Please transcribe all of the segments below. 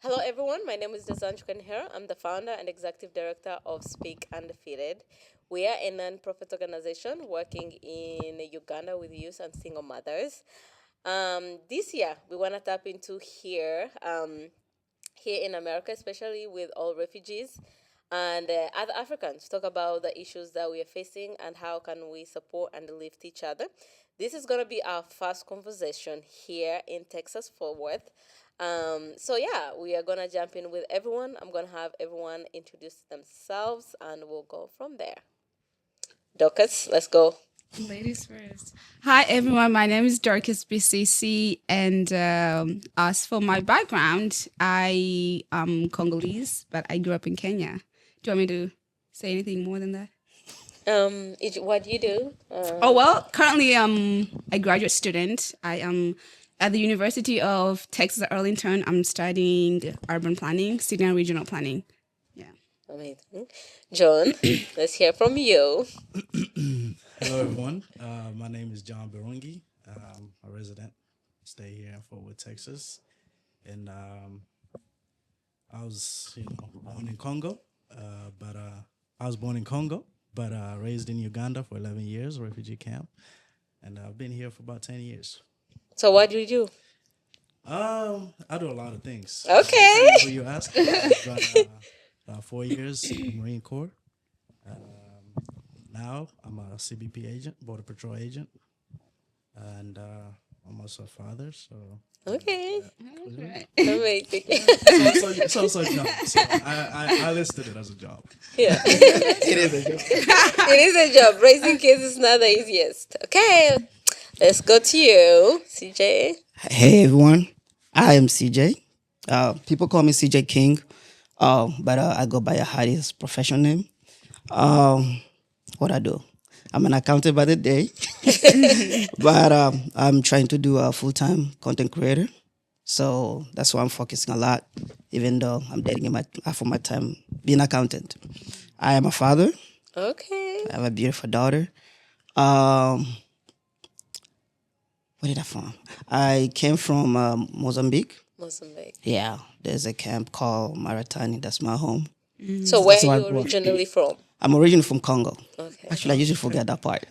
Hello, everyone. My name is Desanj here. I'm the founder and executive director of Speak Undefeated. We are a non-profit organization working in Uganda with youth and single mothers. This year, we want to tap into here in America, especially with all refugees and other Africans, talk about the issues that we are facing and how can we support and lift each other. This is going to be our first conversation here in Texas Fort Worth. So yeah, we are going to jump in with everyone. I'm going to have everyone introduce themselves and we'll go from there. Dorcas, let's go. Ladies first. Hi, everyone. My name is Dorcas BCC. And as for my background, I am Congolese, but I grew up in Kenya. Do you want me to say anything more than that? What do you do? Currently, a graduate student. I am at the University of Texas at Arlington. I'm studying urban planning, city and regional planning. Yeah. Amazing. John, let's hear from you. Hello, everyone. My name is John Barungi. I'm a resident. Stay here in Fort Worth, Texas, and I was, born in Congo. But I was born in Congo, but raised in Uganda for 11 years, refugee camp, and I've been here for about 10 years. So, what do you do? I do a lot of things. Okay. Who you ask? About 4 years in Marine Corps. Now I'm a CBP agent, Border Patrol agent, and I'm also a father. So Okay. Right. Amazing. job. So I listed it as a job. Yeah. It is a job. It is a job. Raising kids is not the easiest. Okay. Let's go to you, CJ. Hey everyone, I am CJ. People call me CJ King, but I go by a highest professional name. What I do? I'm an accountant by the day, but I'm trying to do a full-time content creator. So that's why I'm focusing a lot, even though I'm dedicating half of my time being an accountant. I am a father. Okay. I have a beautiful daughter. Where did I from? I came from Mozambique. Mozambique. Yeah, there's a camp called Maratani. That's my home. So, where That's are why you originally from? I'm originally from Congo. Okay. Actually, I usually forget that part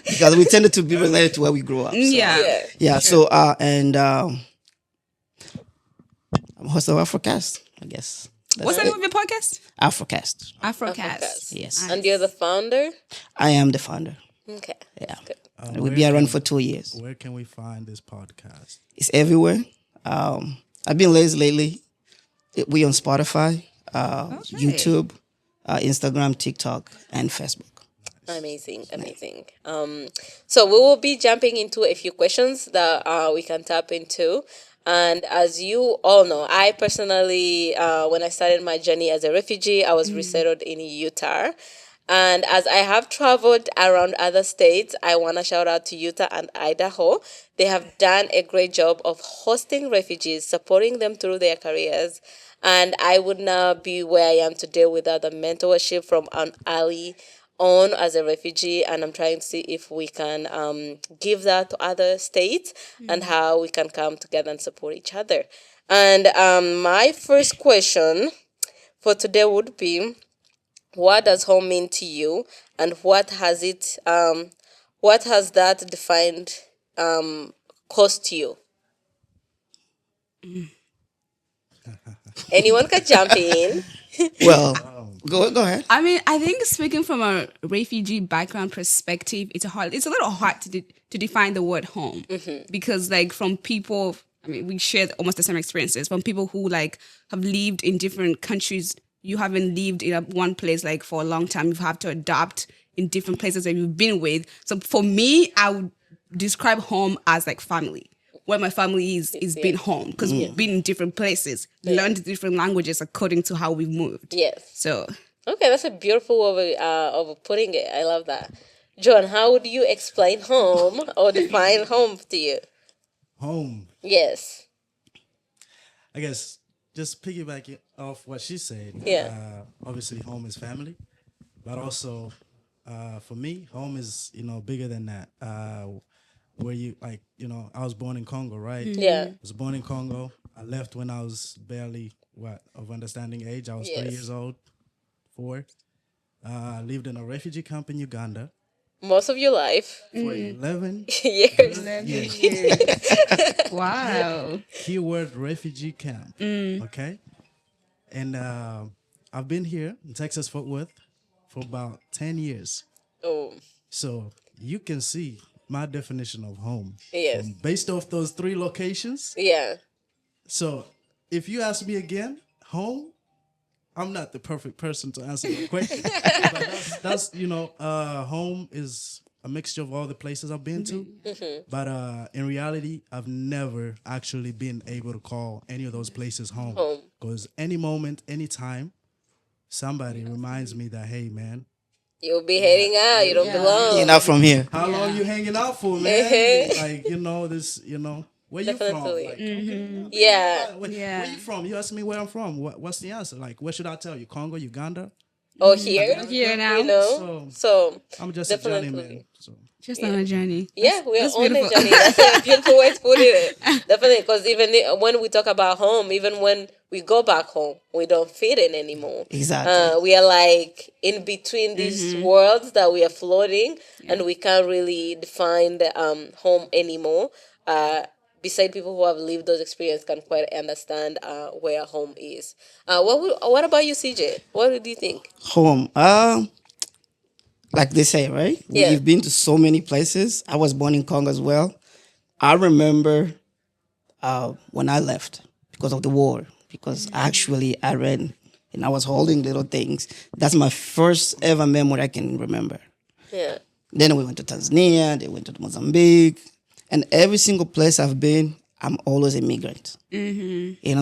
because we tended to be related to where we grew up. So. Yeah. Yeah. Yeah. So I'm host of Afrocast. I guess. What's the name of your podcast? Afrocast. Afrocast. Yes. And you're the founder? I am the founder. Okay. Yeah. Good. We've been around for 2 years. Where can we find this podcast? It's everywhere. I've been lazy lately. We on Spotify, YouTube, Instagram, TikTok, and Facebook. Amazing. So we will be jumping into a few questions that we can tap into. And as you all know, I personally, when I started my journey as a refugee, I was resettled in Utah. And as I have traveled around other states, I want to shout out to Utah and Idaho. They have done a great job of hosting refugees, supporting them through their careers. And I would not be where I am today without the mentorship from an ally on as a refugee. And I'm trying to see if we can give that to other states and how we can come together and support each other. And my first question for today would be, what does home mean to you, and what has that defined cost you? Anyone can jump in. Well, go ahead. I mean, I think speaking from a refugee background perspective, it's a little hard to define the word home because, like, from people, I mean, we share almost the same experiences. From people who like have lived in different countries, you haven't lived in one place like for a long time. You have to adapt in different places that you've been with. So for me, I would describe home as like family. Where my family is being home because we've been in different places, learned different languages according to how we've moved. Yes. So Okay, that's a beautiful way of putting it. I love that. John, how would you explain home or define home to you? Home. Yes. I guess just piggybacking off what she said. Yeah. Obviously, home is family, but also for me, home is bigger than that. Where you I was born in Congo, right? Yeah. I was born in Congo. I left when I was barely what of understanding age. I was three Yes. years old, four. I lived in a refugee camp in Uganda Most of your life. for 11 Years. good 11 years. years. Wow. Keyword refugee camp. Okay. And I've been here in Texas, Fort Worth, for about 10 years. Oh, So you can see my definition of home yes. from based off those three locations. Yeah. So if you ask me again, home, I'm not the perfect person to answer the question. But that's home is a mixture of all the places I've been to. But in reality, I've never actually been able to call any of those places home. Home. Because any moment, any time, somebody reminds me that, hey, man, You'll be heading out. You don't You're belong. not from here. how long you hanging out for, man? Like, where you from? Definitely. Like, okay, Yeah. where Yeah. you from? You ask me where I'm from. What's the answer? Like, where should I tell you? Congo, Uganda? Or here. Here now. You know. So I'm just a definitely. journeyman. So Just on a journey. Yeah, we're that's on a beautiful. journey. That's a beautiful way to put it. Definitely, because even when we talk about home, even when we go back home, we don't fit in anymore. Exactly. We are like in between these worlds that we are floating, and we can't really define the home anymore. Beside people who have lived those experiences can quite understand where home is. What about you, CJ? What do you think? Home. Like they say, right? Yeah. We've been to so many places. I was born in Congo as well. I remember when I left because of the war, because actually I ran and I was holding little things. That's my first ever memory I can remember. Yeah. Then we went to Tanzania, they went to Mozambique, and every single place I've been, I'm always a migrant.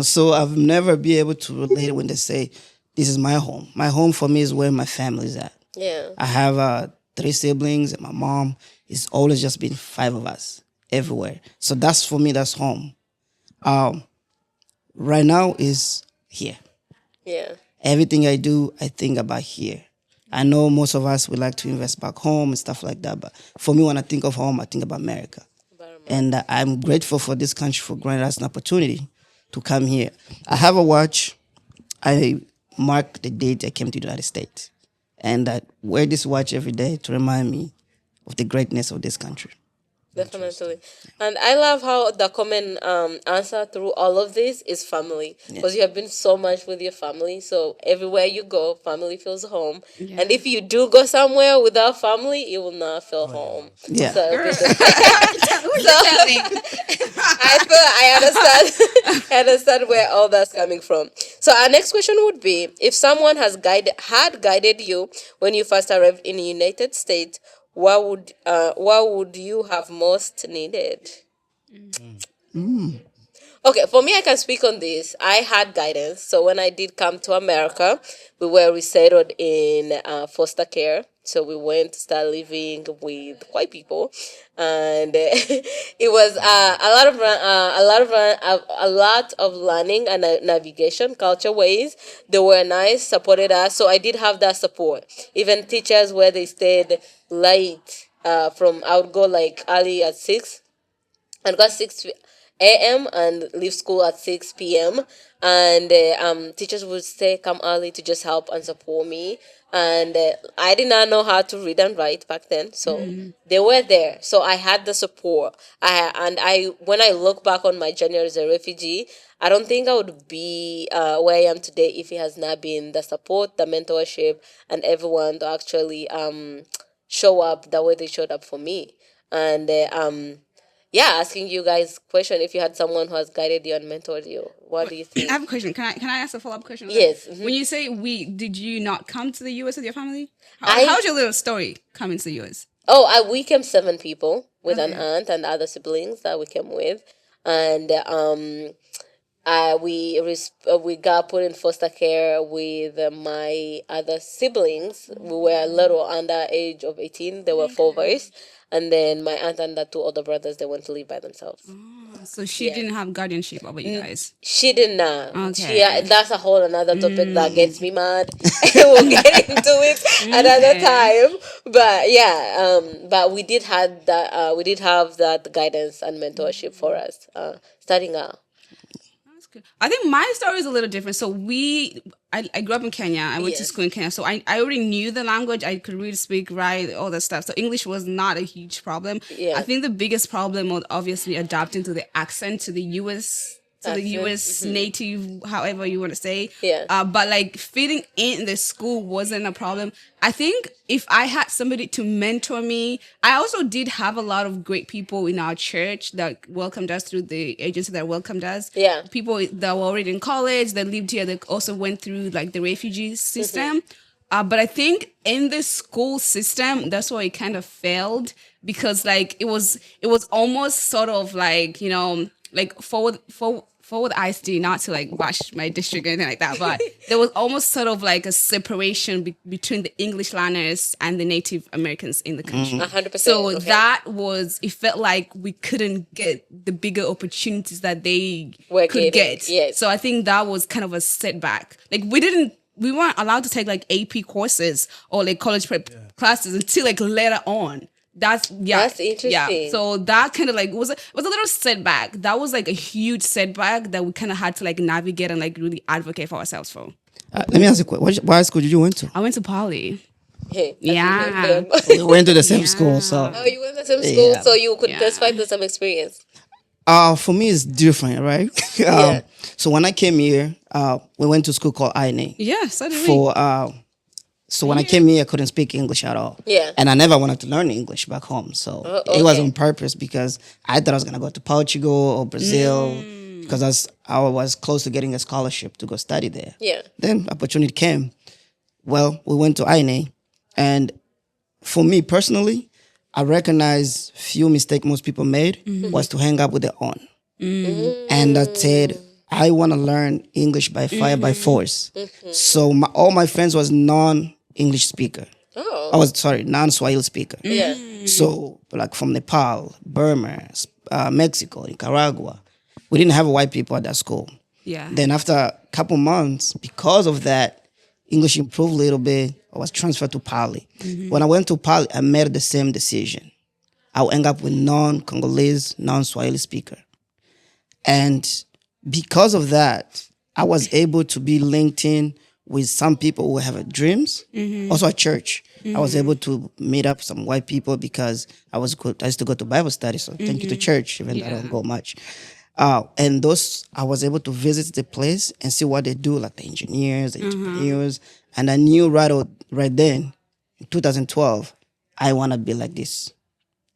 So I've never been able to relate when they say, this is my home. My home for me is where my family is at. Yeah. I have three siblings and my mom. It's always just been five of us everywhere. So that's for me, that's home. Right now is here. Yeah. Everything I do, I think about here. I know most of us would like to invest back home and stuff like that, but for me, when I think of home, I think about America. And I'm grateful for this country for granting us an opportunity to come here. I have a watch. I mark the date I came to the United States. And I wear this watch every day to remind me of the greatness of this country. Definitely. And I love how the common answer through all of this is family. Because you have been so much with your family. So everywhere you go, family feels home. Yeah. And if you do go somewhere without family, you will not feel home. Yeah. So Who's telling? I understand I understand where all that's coming from. So our next question would be, if someone had guided you when you first arrived in the United States, what would you have most needed? Okay, for me, I can speak on this. I had guidance. So when I did come to America, we were resettled in foster care. So we went to start living with white people, and it was a lot of learning and navigation, culture ways. They were nice, supported us. So I did have that support. Even teachers where they stayed late. I would go like early at 6 and got 6 a.m. and leave school at 6 p.m. And teachers would say come early to just help and support me. And I did not know how to read and write back then, so they were there. So I had the support. When I look back on my journey as a refugee, I don't think I would be where I am today if it has not been the support, the mentorship, and everyone to actually show up the way they showed up for me. And asking you guys question, if you had someone who has guided you and mentored you, what do you I think? have a question. Can I ask a follow up question? Yes. When you say we, did you not come to the US with your family? I- How's your little story coming to the US? We came 7 people with an Okay. aunt and other siblings that we came with, and we got put in foster care with my other siblings. We were a little under age of 18. There were four of us, and then my aunt and the two older brothers, they went to live by themselves. So she Yeah. didn't have guardianship over you guys. She did not. Okay. That's a whole another topic that gets me mad. We'll get into it another time. But yeah, but we did have that. We did have that guidance and mentorship for us starting out. That's I think my story is a little different. So I grew up in Kenya. I went to Yes. school in Kenya. So I already knew the language. I could read, speak, write, all that stuff. So English was not a huge problem. Yeah. I think the biggest problem was obviously adapting to the accent, to the US native, however you want to say. Yeah. But like fitting in the school wasn't a problem. I think if I had somebody to mentor me, I also did have a lot of great people in our church that welcomed us through the agency that welcomed us. Yeah. People that were already in college, that lived here, that also went through like the refugee system. But I think in the school system, that's why it kind of failed, because like it was almost sort of like, like forward ISD, not to like bash my district or anything like that, but there was almost sort of like a separation between the English learners and the Native Americans in the country. 100%. So okay. that was, it felt like we couldn't get the bigger opportunities that they We're could getting, get. yes. So I think that was kind of a setback. Like we weren't allowed to take like AP courses or like college prep classes until like later on. That's interesting. Yeah. So that kind of like was a little setback. That was like a huge setback that we kind of had to like navigate and like really advocate for ourselves for. Let me ask you a question. What school did you went to? I went to Poly. Hey, that's Yeah. good. We went to the same school, so. Oh, you went to the same school, Yeah. so you could Yeah. testify to some experience. For me, it's different, right? Yeah. So when I came here, we went to school called INA. Yeah, so did we. So when I came here, I couldn't speak English at all. Yeah. And I never wanted to learn English back home. So Oh, it was okay. on purpose because I thought I was going to go to Portugal or Brazil because I was close to getting a scholarship to go study there. Yeah. Then opportunity came. Well, we went to INA. And for me personally, I recognize few mistakes most people made was to hang up with their own. And I said, I want to learn English by fire, by force. So all my friends was non-English speaker. Oh. I was, non-Swahili speaker. Yeah. So like from Nepal, Burma, Mexico, Nicaragua, we didn't have white people at that school. Yeah. Then after a couple months, because of that, English improved a little bit. I was transferred to Pali. When I went to Pali, I made the same decision. I would end up with non-Congolese, non-Swahili speaker. And because of that, I was able to be linked in with some people who have dreams. Also at church, I was able to meet up some white people because I used to go to Bible study. So thank you to church, even though I don't go much. And I was able to visit the place and see what they do, like the engineers, the entrepreneurs. And I knew right then, in 2012, I want to be like this.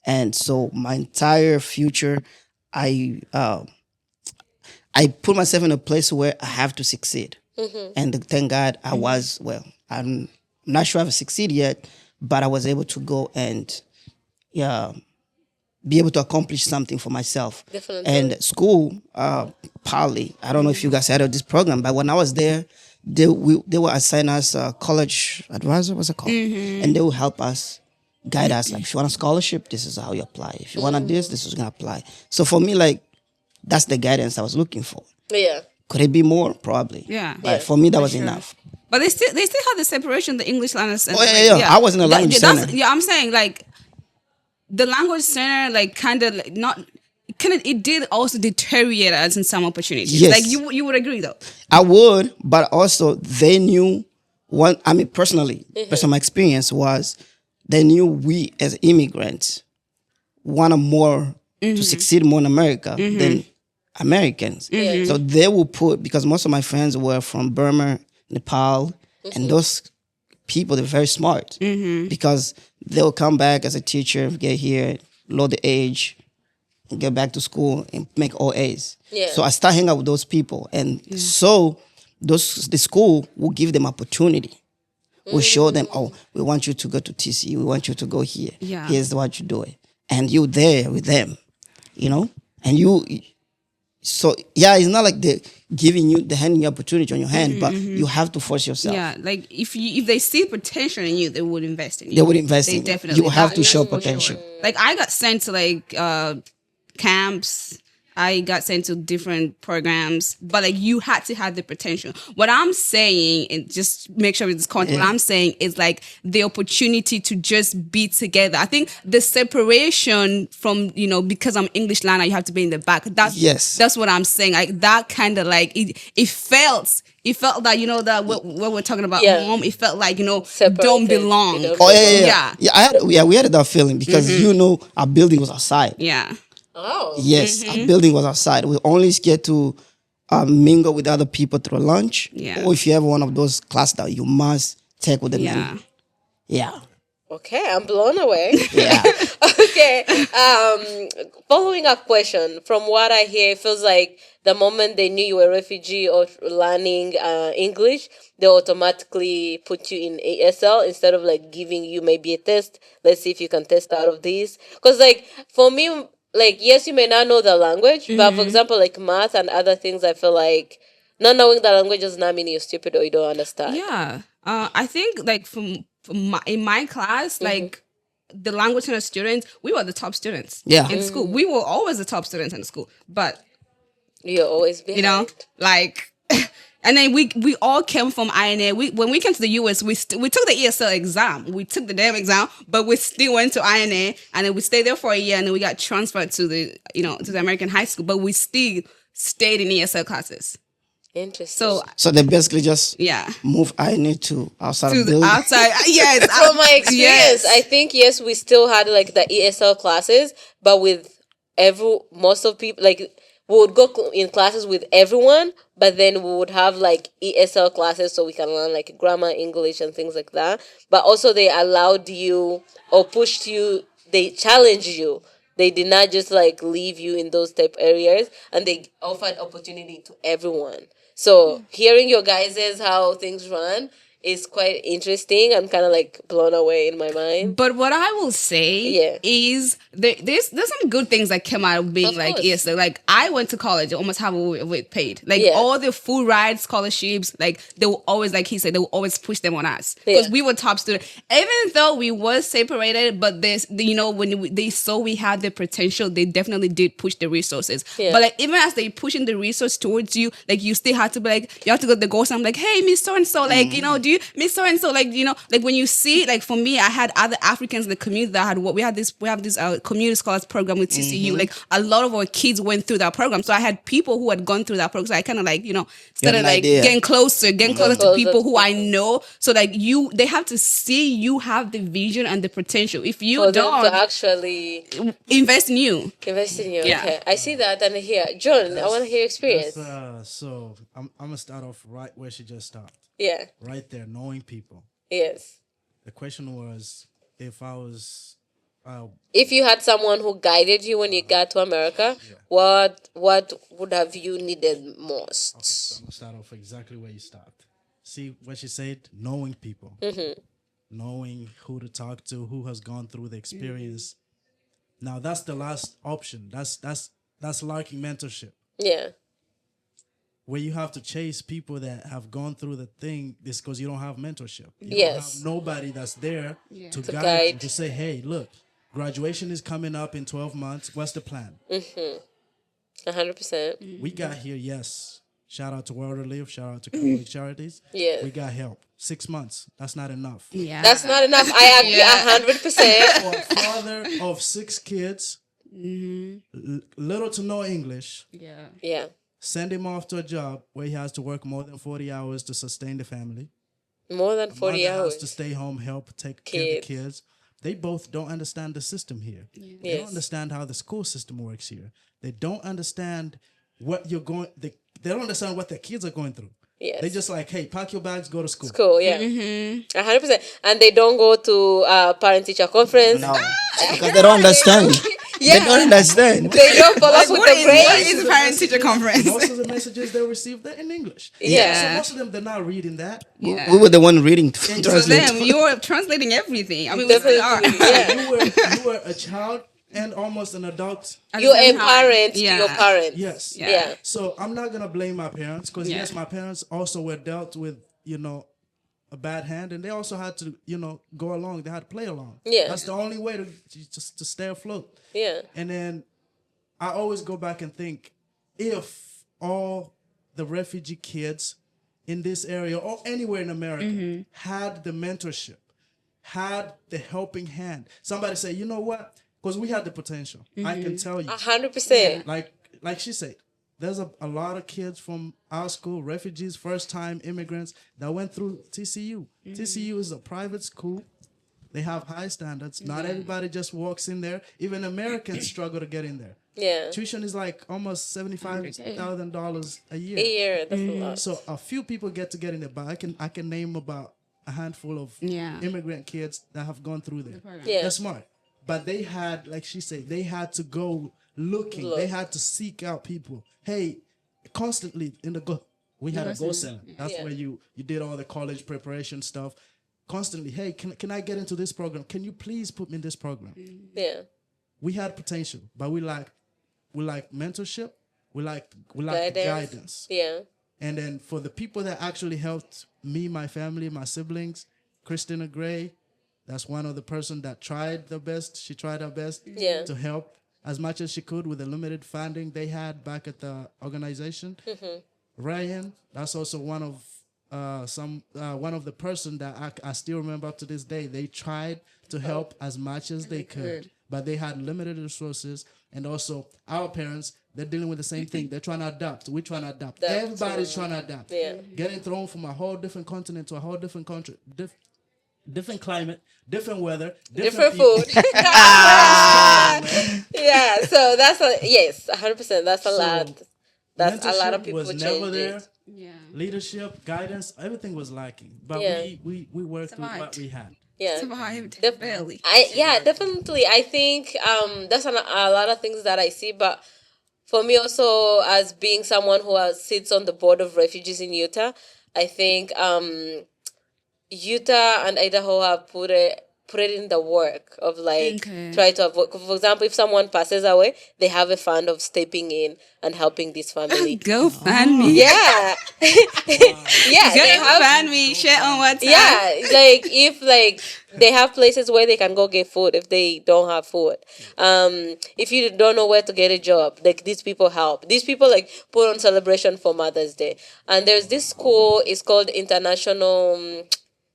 And so my entire future, I put myself in a place where I have to succeed. And thank God I'm not sure I've succeeded yet, but I was able to go and be able to accomplish something for myself. Definitely. And school, Poly, I don't know if you guys heard of this program, but when I was there, they will assign us a college advisor, what's it called? And they will help us, guide us. Like, if you want a scholarship, this is how you apply. If you want this is going to apply. So for me, like, that's the guidance I was looking for. Yeah. Could it be more? Probably. Yeah. But for me, that was enough. But they still have the separation, the English learners. And I was in a language center. Yeah, I'm saying like the language center, like it did also deteriorate us in some opportunities. Yes. Like you would agree though. I would, but also they knew personally, based on my experience was they knew we as immigrants wanted more to succeed more in America than Americans. So they will because most of my friends were from Burma, Nepal, and those people, they're very smart because they'll come back as a teacher, get here, lower the age, and get back to school and make all A's. Yeah. So I start hanging out with those people. And so the school will give them opportunity. We'll show them, we want you to go to TC. We want you to go here. Yeah. Here's what you're doing. And you're there with them, And so, it's not like they're handing you opportunity on your hand, but you have to force yourself. Yeah, like if they see potential in you, they would invest in you. They would invest They in you. definitely You have to would. show For potential. Like I got sent to like camps, I got sent to different programs, but like you had to have the potential. What I'm saying, and just make sure it's content, what I'm saying is like the opportunity to just be together. I think the separation from, because I'm English learner, you have to be in the back. That's what I'm saying. Like that kind of like, it felt that, that what we're talking about home, it felt like, Separated. don't belong. You don't Oh belong. yeah. We had that feeling because our building was outside. Yeah. Oh. Yes, our building was outside. We only scared to mingle with other people through lunch. Yeah. Or if you have one of those classes that you must take with the men. Yeah. Okay, I'm blown away. Yeah. Okay. Following up question. From what I hear, it feels like the moment they knew you were a refugee or learning English, they automatically put you in ASL instead of like giving you maybe a test. Let's see if you can test out of these. Because like for me, like yes, you may not know the language, but for example, like math and other things, I feel like not knowing the language does not mean you're stupid or you don't understand. Yeah. I think like in my class, like the language learner students, we were the top students in school. We were always the top students in school. But you're always behind. Like and then we all came from INA. When we came to the US, we took the ESL exam. We took the damn exam, but we still went to INA, and then we stayed there for a year, and then we got transferred to the to the American high school. But we still stayed in ESL classes. Interesting. So they basically just move INA to outside of the building. Outside, yes. From my experience, I think yes, we still had like the ESL classes, but with most of people like. We would go in classes with everyone, but then we would have like ESL classes so we can learn like grammar, English, and things like that. But also they allowed you or pushed you, they challenged you. They did not just like leave you in those type areas, and they offered opportunity to everyone. So hearing your guys' how things run is quite interesting. I'm kind of like blown away in my mind. But what I will say is there's some good things that came out of being Of like course. ESL. Like I went to college, almost half of it paid. Like all the full ride scholarships, like they will always, like he said, they will always push them on us because we were top students. Even though we were separated, but this, when they saw we had the potential, they definitely did push the resources. But like even as they pushing the resource towards you, like you still have to be like, you have to go to the ghost. I'm like, hey, Miss So and So, like do you Miss So and So, like like when you see, like for me, I had other Africans in the community that had we have this community scholars program with TCU. Like a lot of our kids went through that program, so I had people who had gone through that program. So I kind of like started like getting closer to people who I know. So like they have to see you have the vision and the potential. If you For don't them to actually invest in you, invest in you. Okay, I see that and here, John. I want to hear your experience. So I'm gonna start off right where she just stopped. Yeah. Right there, knowing people. Yes. The question was if I was. If you had someone who guided you when you got to America, what would have you needed most? Okay, so I'm gonna start off exactly where you stopped. See what she said? Knowing people, knowing who to talk to, who has gone through the experience. Now that's the last option. That's lacking mentorship. Yeah. Where you have to chase people that have gone through the thing, is because you don't have mentorship. You Yes. don't have nobody that's there to To guide guide. you, to say, hey, look, graduation is coming up in 12 months. What's the plan? 100%. We got here, yes. Shout out to World Relief. Shout out to Catholic Charities. Yes. We got help. 6 months. That's not enough. That's not enough. I agree 100%. For a father of 6 kids, little to no English, Yeah. send him off to a job where he has to work more than 40 hours to sustain the family. More than 40 Mother has hours. to stay home, help take care of the kids. They both don't understand the system here. They Yes. don't understand how the school system works here. They don't understand what you're going. They don't understand what their kids are going through. Yes. They just like, hey, pack your bags, go to school. Cool, yeah. 100%. And they don't go to parent-teacher conference. No, because they don't understand. Yeah. They don't understand. They don't follow up with the what grades. is a parent teacher conference? Most of the messages they receive, they're in English. Yeah. So most of them, they're not reading that. We were the one reading, For translate. them, you're translating everything. I mean, we still are. Definitely. Yeah. You were a child and almost an adult. You're a parent to Yeah. your parents. Yes. Yeah. So I'm not gonna blame my parents because Yeah. yes, my parents also were dealt with, a bad hand, and they also had to, go along. They had to play along. Yeah. That's the only way to stay afloat. Yeah. And then I always go back and think, if all the refugee kids in this area or anywhere in America had the mentorship, had the helping hand, somebody say, you know what? Because we had the potential. I can tell you. 100%. Like she said, there's a lot of kids from our school, refugees, first-time immigrants that went through TCU. TCU is a private school. They have high standards. Not everybody just walks in there. Even Americans struggle to get in there. Yeah. Tuition is like almost $75,000 a year. A year, that's a lot. So a few people get in there, but I can name about a handful of immigrant kids that have gone through there. Yeah. They're smart, but they had, like she said, they had to go looking. They had to seek out people. Hey, constantly in the go. We had a go center. That's where you did all the college preparation stuff. Constantly, hey, can I get into this program? Can you please put me in this program? Yeah. We had potential, but we like mentorship. We like guidance. Yeah. And then for the people that actually helped me, my family, my siblings, Christina Gray, that's one of the person that tried the best. She tried her best to help as much as she could with the limited funding they had back at the organization. Ryan, that's also one of one of the person that I still remember up to this day. They tried to help as much as they could, but they had limited resources. And also our parents, they're dealing with the same thing. They're trying to adapt. We're trying to adapt. Everybody's trying to adapt. Yeah. Getting thrown from a whole different continent to a whole different country, different climate, different weather, different people. food. Yeah. So that's 100%. That's a lot. That's a lot of people was never changed there. it. Yeah. Leadership, guidance, everything was lacking. But we worked with what we had. Yeah. Survived. Barely. Definitely. I think that's a lot of things that I see, but for me also, as being someone who sits on the board of refugees in Utah, I think Utah and Idaho have put it in the work of try to avoid. For example, if someone passes away, they have a fund of stepping in and helping this family. Go find me. Yeah. Yeah. Go find me. Share on WhatsApp. Yeah, if they have places where they can go get food if they don't have food. If you don't know where to get a job, these people help. These people put on celebration for Mother's Day. And there's this school, it's called International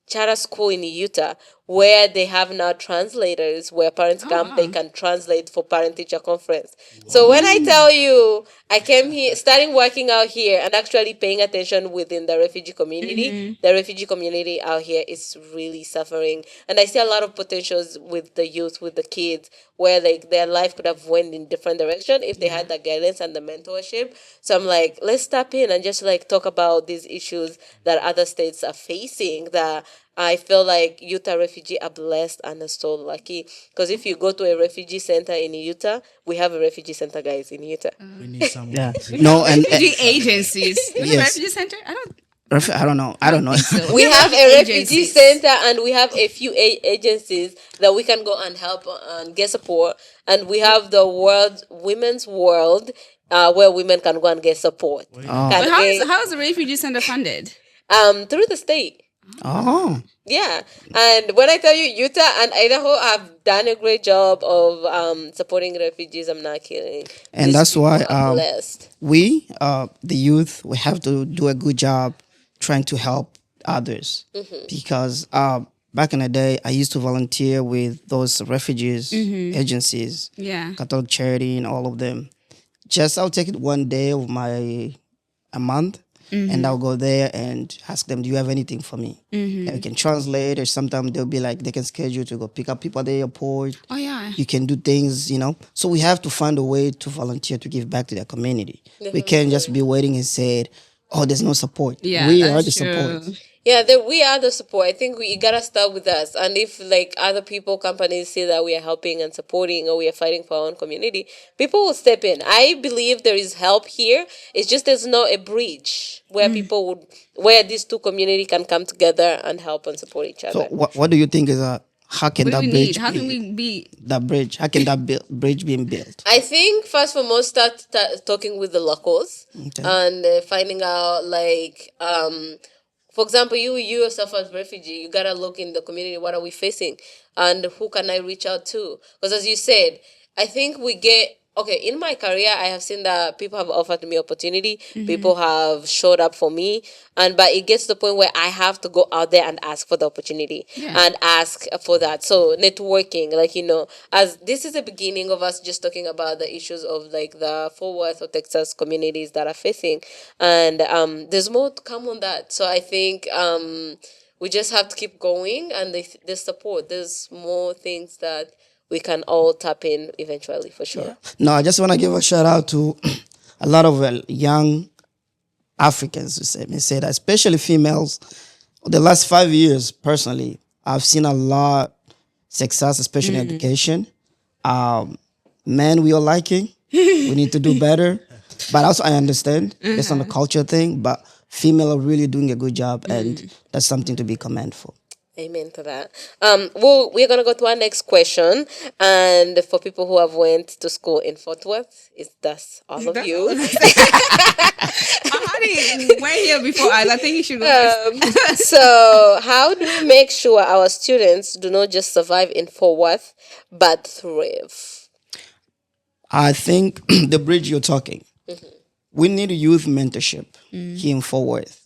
Charter School in Utah, where they have now translators where parents come, they can translate for parent-teacher conference. So when I tell you, I came here, starting working out here and actually paying attention within the refugee community, the refugee community out here is really suffering. And I see a lot of potentials with the youth, with the kids, where their life could have went in different direction if they had the guidance and the mentorship. So I'm like, let's step in and just talk about these issues that other states are facing, that I feel like Utah refugees are blessed and are so lucky. Because if you go to a refugee center in Utah, we have a refugee center, guys, in Utah. We need someone. Yeah. No, and Refugee agencies. Yes. Refugee center? I don't I don't know. We have a refugee center and we have a few agencies that we can go and help and get support. And we have the Women's World, where women can go and get support. But how is the refugee center funded? Through the state. Oh. Yeah. And when I tell you, Utah and Idaho have done a great job of supporting refugees. I'm not kidding. And that's why blessed. We, the youth, we have to do a good job trying to help others. Because back in the day, I used to volunteer with those refugees agencies, Catholic Charity and all of them. I'll take it one day of a month. And I'll go there and ask them, do you have anything for me? And we can translate, or sometimes they'll be like, they can schedule to go pick up people at the airport. Oh, yeah. You can do things, So we have to find a way to volunteer to give back to their community. We can't just be waiting and say, oh, there's no support. Yeah, we are the support. Yeah, we are the support. I think we gotta start with us. And if other people, companies see that we are helping and supporting, or we are fighting for our own community, people will step in. I believe there is help here. It's just there's not a bridge where where these two communities can come together and help and support each other. So what do you think is how can that bridge? How can we be that bridge? How can that bridge be built? I think first for most, start talking with the locals and finding out for example, you yourself as refugee, you gotta look in the community. What are we facing, and who can I reach out to? Because as you said, I think we get okay, in my career, I have seen that people have offered me opportunity. People have showed up for me, but it gets to the point where I have to go out there and ask for the opportunity and ask for that. So networking, like as this is the beginning of us just talking about the issues of like the Fort Worth or Texas communities that are facing, and there's more to come on that. So I think we just have to keep going, and the support. There's more things that we can all tap in eventually for sure. No, I just want to give a shout out to a lot of young Africans, may say that, especially females. The last 5 years, personally, I've seen a lot success, especially in education. Men, we are liking. We need to do better. But also, I understand based on the culture thing. But female are really doing a good job, and that's something to be commended for. Amen to that. Well, we're gonna go to our next question, and for people who have went to school in Fort Worth, that's all of you. Honey, we're here before us. I think you should go first. So, how do we make sure our students do not just survive in Fort Worth, but thrive? I think the bridge you're talking, we need youth mentorship here in Fort Worth.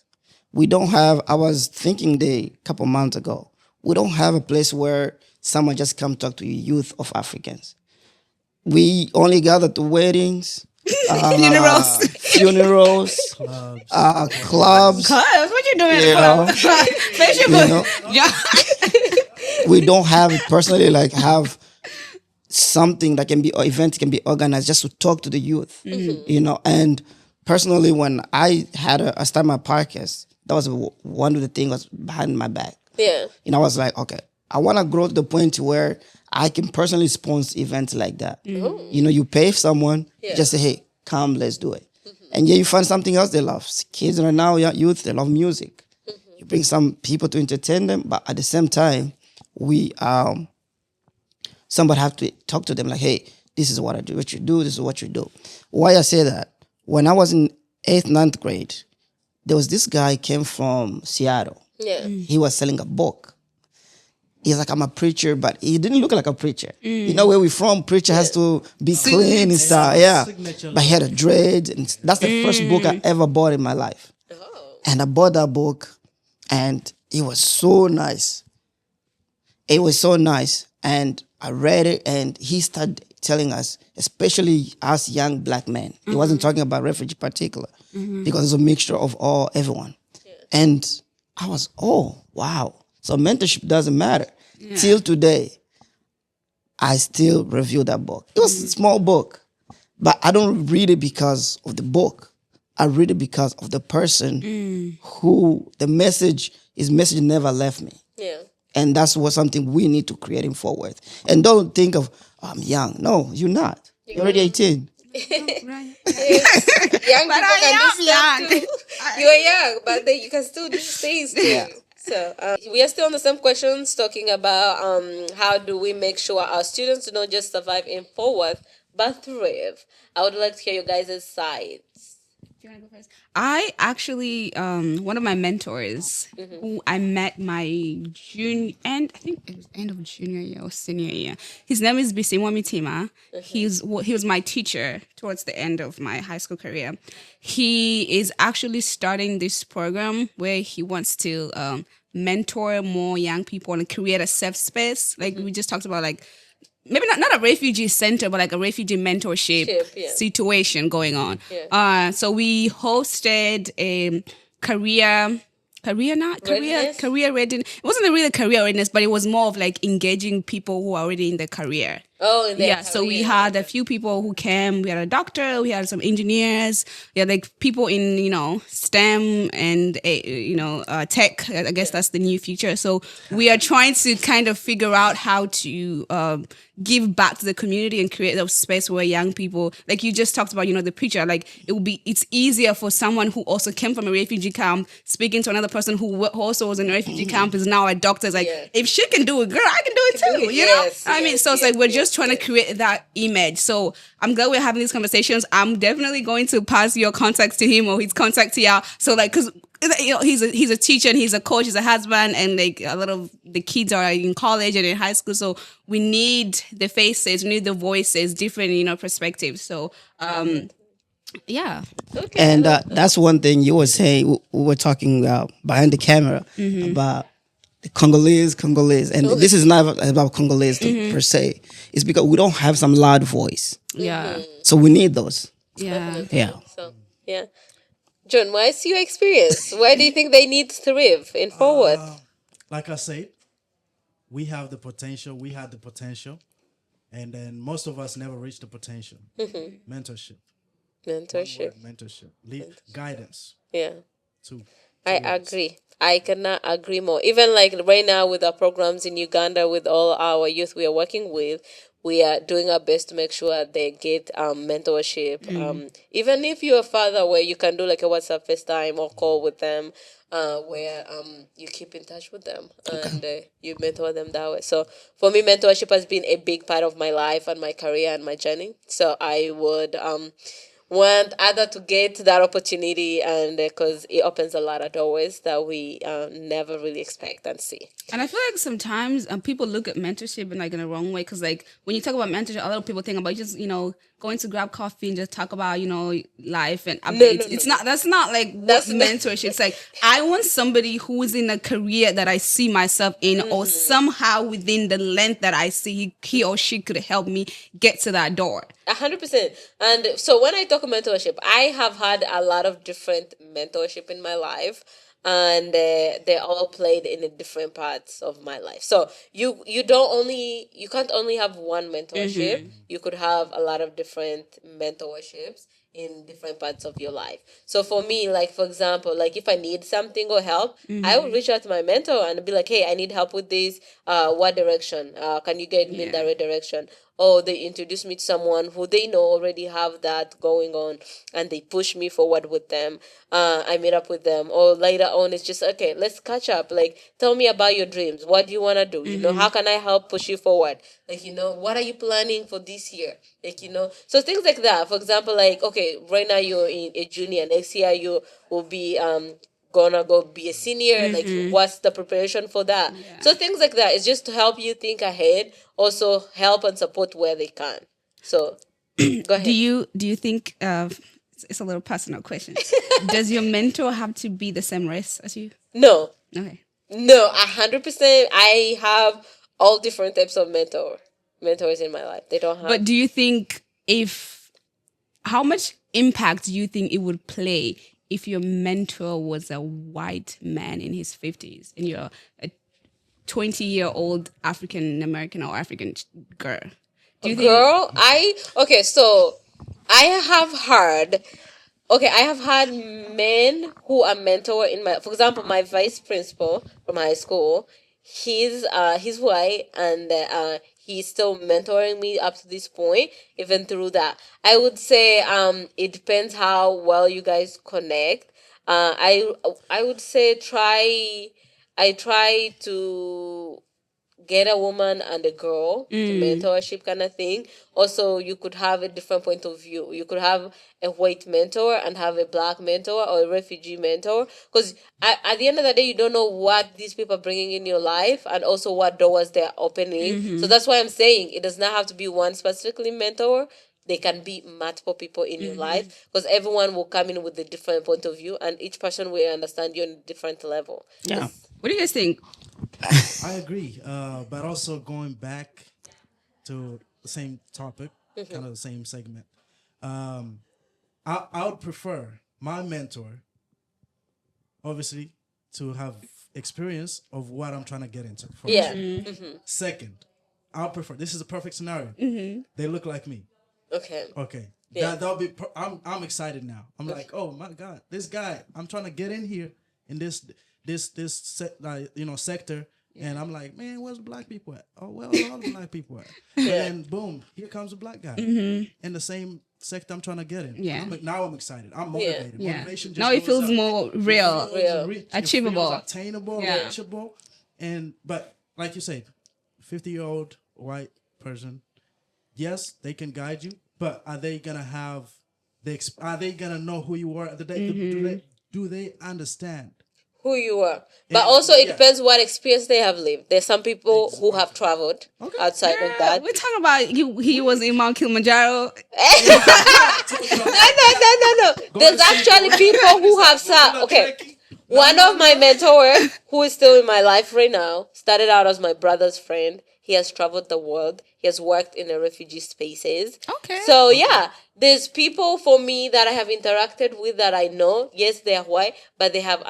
We don't have, I was thinking a couple months ago, we don't have a place where someone just come talk to youth of Africans. We only gather to weddings, funerals, clubs. What you doing? You know, we don't have personally have something that can be, or event can be organized just to talk to the youth. And personally, when I started my podcast, that was one of the things was behind my back. Yeah. I was like, okay, I want to grow to the point where I can personally sponsor events like that. You pay someone, just say, hey, come, let's do it. And you find something else they love. Kids right now, youth, they love music. You bring some people to entertain them, but at the same time, somebody have to talk to them like, hey, this is what I do, what you do, this is what you do. Why I say that? When I was in 8th, 9th grade, there was this guy came from Seattle. Yeah. He was selling a book. He's like, I'm a preacher, but he didn't look like a preacher. Where we're from, preacher has to be clean and stuff. Yeah. But he had a dread, and that's the first book I ever bought in my life. Oh. And I bought that book, and it was so nice. It was so nice. And I read it, and he started telling us, especially us young black men. He wasn't talking about refugee particular, because it's a mixture of everyone. Yeah. And I was, oh, wow. So mentorship doesn't matter. Yeah. Till today, I still review that book. It was a small book, but I don't read it because of the book. I read it because of the person who his message never left me. Yeah. And that's something we need to create in Fort Worth. And don't think of, I'm young. No, you're not. You're already 18. Young people can do stuff too. You're young, but you can still do things too. Yeah. So we are still on the same questions, talking about how do we make sure our students do not just survive in Fort Worth, but thrive. I would like to hear your guys' sides. Do you want to go first? I actually, one of my mentors who I met my I think it was end of junior year or senior year. His name is Bisimwami Tima. He was my teacher towards the end of my high school career. He is actually starting this program where he wants to mentor more young people and create a safe space. Like we just talked about, like, maybe not a refugee center, but like a refugee mentorship situation going on. Yeah. So we hosted a career readiness. It wasn't a really career readiness, but it was more of like engaging people who are already in their career. Oh, yeah. So we had a few people who came. We had a doctor. We had some engineers. We had like people in STEM and tech. I guess that's the new future. So we are trying to kind of figure out how to give back to the community and create a space where young people, like you just talked about, the preacher. Like it's easier for someone who also came from a refugee camp speaking to another person who also was in a refugee camp, is now a doctor. It's like, if she can do it, girl, I can do it too. You know? I mean, so it's like we're just trying to create that image. So I'm glad we're having these conversations. I'm definitely going to pass your contacts to him or his contact to y'all. So like, because he's a teacher and he's a coach, he's a husband, and like a lot of the kids are in college and in high school. So we need the faces, we need the voices, different perspectives. So yeah. Okay. And that's one thing you were saying. We were talking behind the camera about the Congolese, and this is not about Congolese per se. It's because we don't have some loud voice, Yeah. so we need those. Yeah. Yeah. So yeah, John, what's your experience? Why do you think they need thrive in forward? Like I said, we have the potential. We had the potential, and then most of us never reach the potential. Mentorship, one Mentorship. word, mentorship, guidance. Yeah. Two. I agree. I cannot agree more. Even like right now with our programs in Uganda, with all our youth we are working with, we are doing our best to make sure they get mentorship. Even if you're a father, where you can do like a WhatsApp FaceTime or call with them, where you keep in touch with them and you mentor them that way. So for me, mentorship has been a big part of my life and my career and my journey. So I would want other to get that opportunity, and because it opens a lot of doors that we never really expect and see. And I feel like sometimes people look at mentorship in like in a wrong way, because like when you talk about mentorship, a lot of people think about just going to grab coffee and just talk about life and updates. It's not. That's not like That's what mentorship. It's like I want somebody who is in a career that I see myself in, or somehow within the length that I see he or she could help me get to that door. 100%. And so when I talk mentorship, I have had a lot of different mentorship in my life, and they all played in the different parts of my life. So you can't only have one mentorship. You could have a lot of different mentorships in different parts of your life. So for me, like for example, like if I need something or help, I would reach out to my mentor and be like, hey, I need help with this. What direction? Can you guide me in the right direction? Or they introduce me to someone who they know already have that going on, and they push me forward with them. I meet up with them, or later on it's just okay, let's catch up. Like, tell me about your dreams. What do you want to do? How can I help push you forward? Like, what are you planning for this year? Like, so things like that. For example, like, okay, right now you're in a junior, next year you will be gonna go be a senior. Like, what's the preparation for that? So things like that. It's just to help you think ahead, also help and support where they can. So go ahead. Do you think it's a little personal question? Does your mentor have to be the same race as you? No, Okay. 100%. I have all different types of mentors in my life. They don't have. But do you think how much impact do you think it would play if your mentor was a white man in his 50s and you're a 20-year-old African American or African girl? Do you think? Girl, so I have heard. Okay, I have had men who are mentor in for example, my vice principal from high school. He's white, and he's still mentoring me up to this point, even through that. I would say it depends how well you guys connect. I would say I try to get a woman and a girl to mentorship kind of thing. Also, you could have a different point of view. You could have a white mentor and have a black mentor or a refugee mentor, because at the end of the day, you don't know what these people are bringing in your life and also what doors they're opening. So that's why I'm saying it does not have to be one specifically mentor. They can be multiple people in your life, because everyone will come in with a different point of view, and each person will understand you on a different level. Yeah. What do you guys think? I agree. But also going back to the same topic, kind of the same segment. I would prefer my mentor, obviously, to have experience of what I'm trying to get into. First. Yeah. Second, I'll prefer. This is a perfect scenario. They look like me. Okay. Okay. Yeah. That'll be. I'm excited now. I'm like, oh my god, this guy. I'm trying to get in here in this sector. And I'm like, man, where's the black people at? Oh, well, all the black people at. And boom, here comes a black guy in the same sector I'm trying to get in. Yeah. Now I'm excited. I'm motivated. Yeah. Motivation just Now it goes feels up. more real. Achievable. It feels attainable, Yeah. reachable. But like you said, 50-year-old white person, yes, they can guide you, but are they gonna have are they gonna know who you are at the day? do they understand? who you are. But And- also, it yeah. depends what experience they have lived. There's some people who have traveled Okay. outside of Girl, that. we're talking about he was in Mount Kilimanjaro. No. There's actually people who have okay. One of my mentor who is still in my life right now started out as my brother's friend. He has traveled the world. He has worked in the refugee spaces. Okay. So yeah, there's people for me that I have interacted with that I know. Yes, they are white, but they have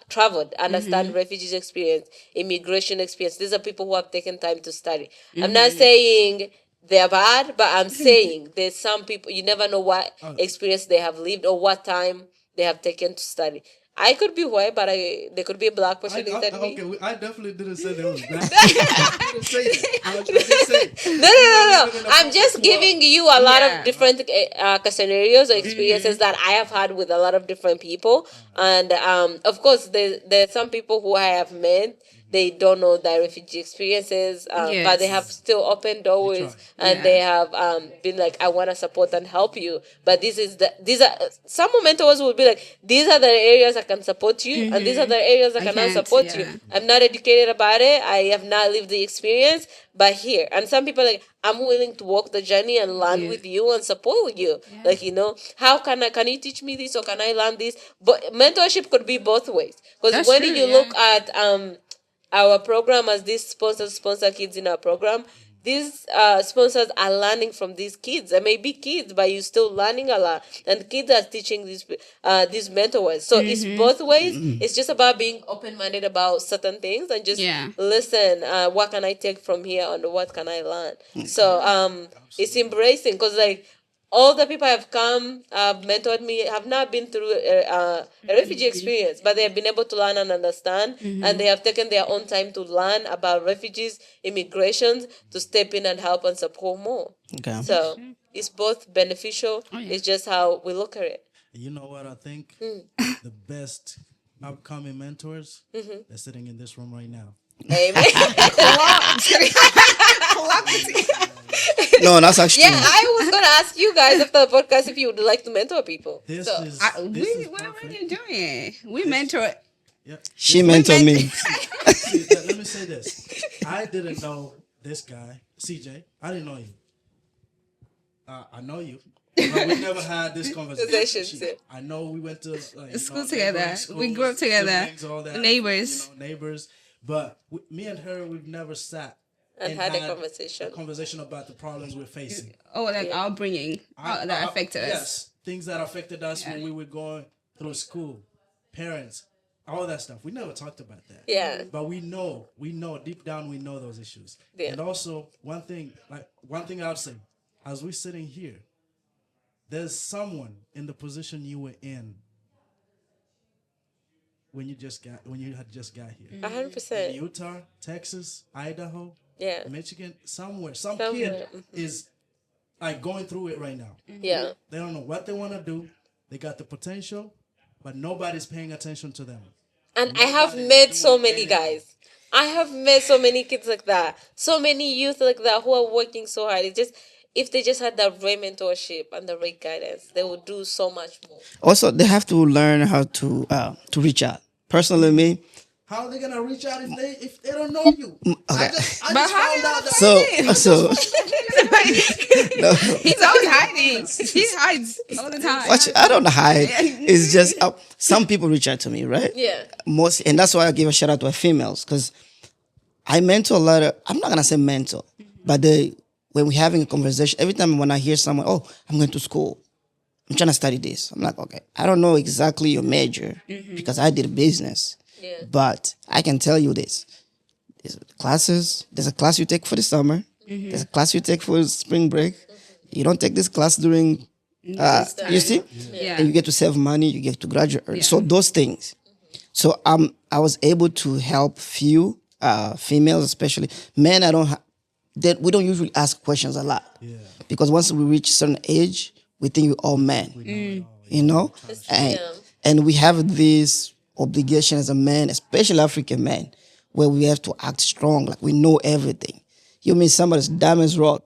traveled, understand refugees experience, immigration experience. These are people who have taken time to study. I'm not saying they're bad, but I'm saying there's some people you never know what experience they have lived or what time they have taken to study. I could be white, but there could be a black person inside me. Okay, I definitely didn't say there was black. I didn't say that. I just said No. I'm just giving you a lot Yeah. of different scenarios or experiences that I have had with a lot of different people. And of course, there's some people who I have met. They don't know their refugee experiences, but they have Yes. still opened doors and Yeah. they have been like, I want to support and help you. But these are some mentors will be like, these are the areas I can support you, and these are the areas I cannot can't, support you. yeah. I'm not educated about it. I have not lived the experience, but here. And some people are like, I'm willing to walk the journey and learn with you and support with you. Like, how can you teach me this or can I learn this? But mentorship could be both ways. Because That's when true, you yeah. look at our program as these sponsor kids in our program, these sponsors are learning from these kids. They may be kids, but you're still learning a lot. And kids are teaching these mentors. So it's both ways. It's just about being open-minded about certain things and just Yeah. listen. What can I take from here and what can I learn? So it's embracing because like all the people have come, mentored me, have not been through a refugee experience, but they have been able to learn and understand, and they have taken their own time to learn about refugees, immigrations, to step in and help and support more. Okay. So it's both beneficial. yeah. It's just how we look at it. You know what I think? The best upcoming mentors are sitting in this room right now. Amen. No, that's actually Yeah, I was gonna ask you guys after the podcast if you would like to mentor people. This So, is We, this is what are perfect. you doing? We mentor. Yeah. she mentored me. See, let me say this. I didn't know this guy, CJ. I didn't know you. I know you. But we never had this conversation. Yeah. I know we went to School together. neighboring We grew up together. siblings, all that, Neighbors. neighbors. But me and her, we've never sat And had a conversation. A conversation about the problems we're facing. Oh, like our bringing that affected us. Yes, things that affected us when we were going through school, parents, all that stuff. We never talked about that. Yeah. But we know deep down we know those issues. Yeah. And also one thing I would say, as we're sitting here, there's someone in the position you were in when you had just got here. 100%. Utah, Texas, Idaho, Yeah. Michigan, somewhere. Some Somewhere. kid is like going through it right now. Yeah. They don't know what they want to do. They got the potential, but nobody's paying attention to them. And I have met so many guys. I have met so many kids like that. So many youth like that who are working so hard. It's just if they just had the right mentorship and the right guidance, they would do so much more. Also, they have to learn how to reach out. Personally, me. How are they gonna reach out if they don't know you? I just But how found you out that So He's always hiding. He hides all the time. watch. I don't hide. It's just some people reach out to me, right? Yeah. Most, and that's why I give a shout out to our females because I mentor a lot of. I'm not gonna say mentor, but when we're having a conversation, every time when I hear someone, oh, I'm going to school, I'm trying to study this. I'm like, okay, I don't know exactly your major because I did business, but I can tell you this: there's classes. There's a class you take for the summer. There's a class you take for spring break. You don't take this class during. You see, Yeah. and you get to save money. You get to graduate early. So those things. So I was able to help few females, especially men. That we don't usually ask questions a lot because once we reach a certain age, we think we're all men, you know, and we have this obligation as a man, especially African men, where we have to act strong, like we know everything. You mean somebody's dumb as rock?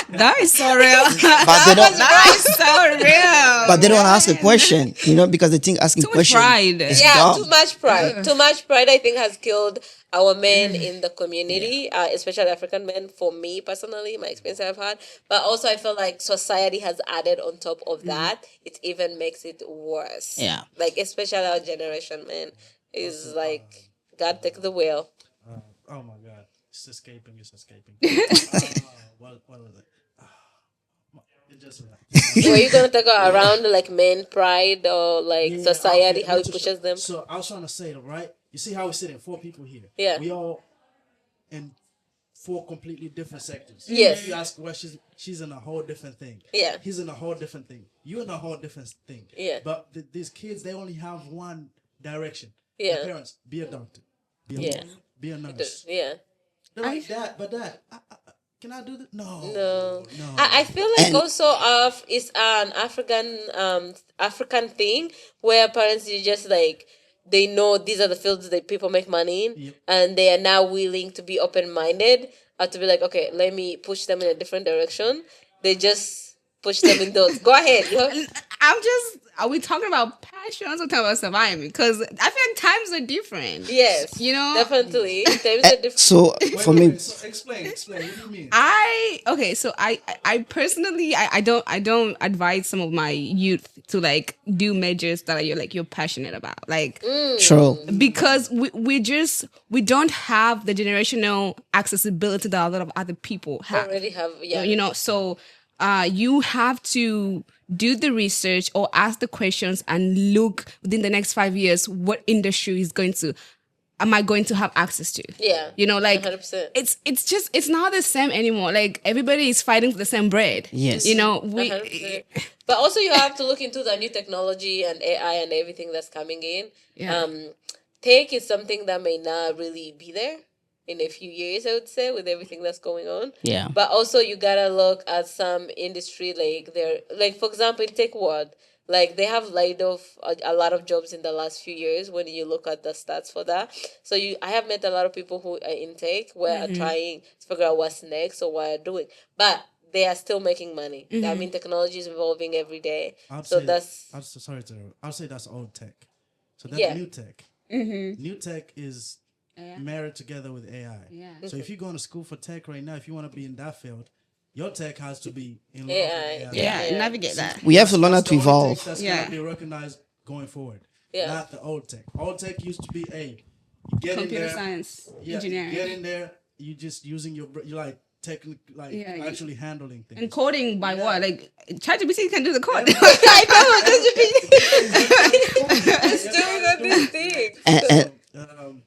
That is so real. But they don't. That is so real. But they don't ask a man. question, because they think asking Too much question pride. is Yeah, dumb. too much pride. Too much pride, I think, has killed our men in the community, especially African men. For me personally, my experience I've had, but also I feel like society has added on top of that. It even makes it worse. Yeah. Like especially our generation, man, is like God take the wheel. Oh my God, it's escaping. It's escaping. What was it? It just. Were you gonna talk around like men pride or like Yeah, society, okay, how it pushes them? So I was trying to say, right? You see how we're sitting, four people here. Yeah. We all in four completely different sectors. Yes. If you ask where she's in a whole different thing. Yeah. He's in a whole different thing. You're in a whole different thing. Yeah. But these kids, they only have one direction. Yeah. Their parents, be a doctor. Be a Yeah. lawyer, be a nurse. Yeah. They're like, Dad, can I do this? No. No. No. I feel like And- also it's an African thing where parents you just like they know these are the fields that people make money in, Yep. and they are now willing to be open minded to be like, okay, let me push them in a different direction. They just push them in those. Go ahead. Are we talking about passions or talking about surviving? Because I feel like times are different. Yes. You know? Definitely. Times are different. So for me, So explain. What do you mean? I personally I don't advise some of my youth to like do majors that you're passionate about. Like true. because we don't have the generational accessibility that a lot of other people have. Already have So you have to do the research or ask the questions and look within the next 5 years what industry am I going to have access to? Yeah. Like 100%. it's not the same anymore. Like everybody is fighting for the same bread. Yes. We 100%. But also you have to look into the new technology and AI and everything that's coming in. Yeah. Tech is something that may not really be there in a few years, I would say, with everything that's going on. Yeah. But also you gotta look at some industry for example in tech world, like they have laid off a lot of jobs in the last few years when you look at the stats for that. So I have met a lot of people who are in tech who are trying to figure out what's next or what they're doing. But they are still making money. I mean technology is evolving every day. I'd say that's old tech. So that's Yeah. new tech. New tech is married together with AI. Yeah. So if you're going to school for tech right now, if you want to be in that field, your tech has to be in love AI. with AI. Yeah, navigate that. We have to learn how That's to the only tech evolve. that's Yeah. going to be recognized going forward. Yeah. Not the old tech. Old tech used to be you get Computer in there, science, yeah, engineering. You get in there, you just using you like technically Yeah, actually handling things. And coding by what? Like ChatGPT can do the code. I know, it's doing all these things. And